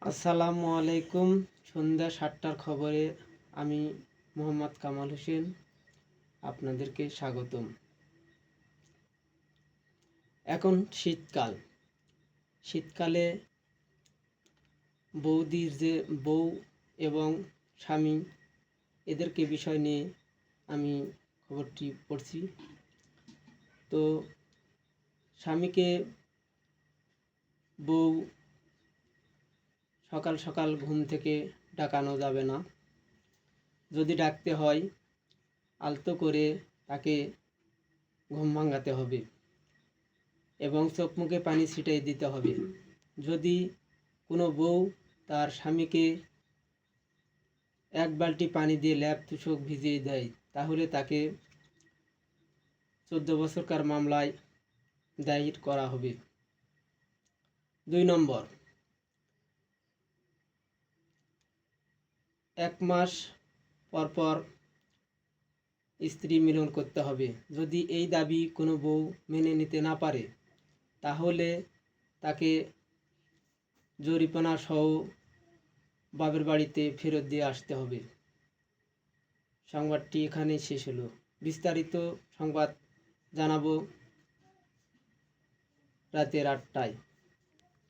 আসসালামু আলাইকুম। সন্ধ্যা ৭টার খবরে আমি মোহাম্মদ কামাল হোসেন আপনাদেরকে স্বাগতম। এখন শীতকালে বউ এবং স্বামী এদেরকে বিষয় নিয়ে আমি খবরটি পড়ছি। তো স্বামীকে বউ সকাল সকাল ঘুম থেকে ডাকানো যাবে না। যদি ডাকতে হয় আলতো করে তাকে ঘুম ভাঙাতে হবে এবং চোখ মুখে পানি ছিটিয়ে দিতে হবে। যদি কোনো বউ তার স্বামীকে এক বালতি পানি দিয়ে ল্যাপ তুষক ভিজিয়ে দেয়, তাহলে তাকে 14 বছরকার মামলায় দায়ের করা হবে। 2 নম্বর, 1 মাস পর স্ত্রী মিলন করতে হবে। যদি এই দাবি কোনো বউ মেনে নিতে না পারে, তাহলে তাকে জরিমানা সহ বাপের বাড়িতে ফেরত দিয়ে আসতে হবে। সংবাদটি এখানেই শেষ হলো। বিস্তারিত সংবাদ জানাবো রাতের 8টায়।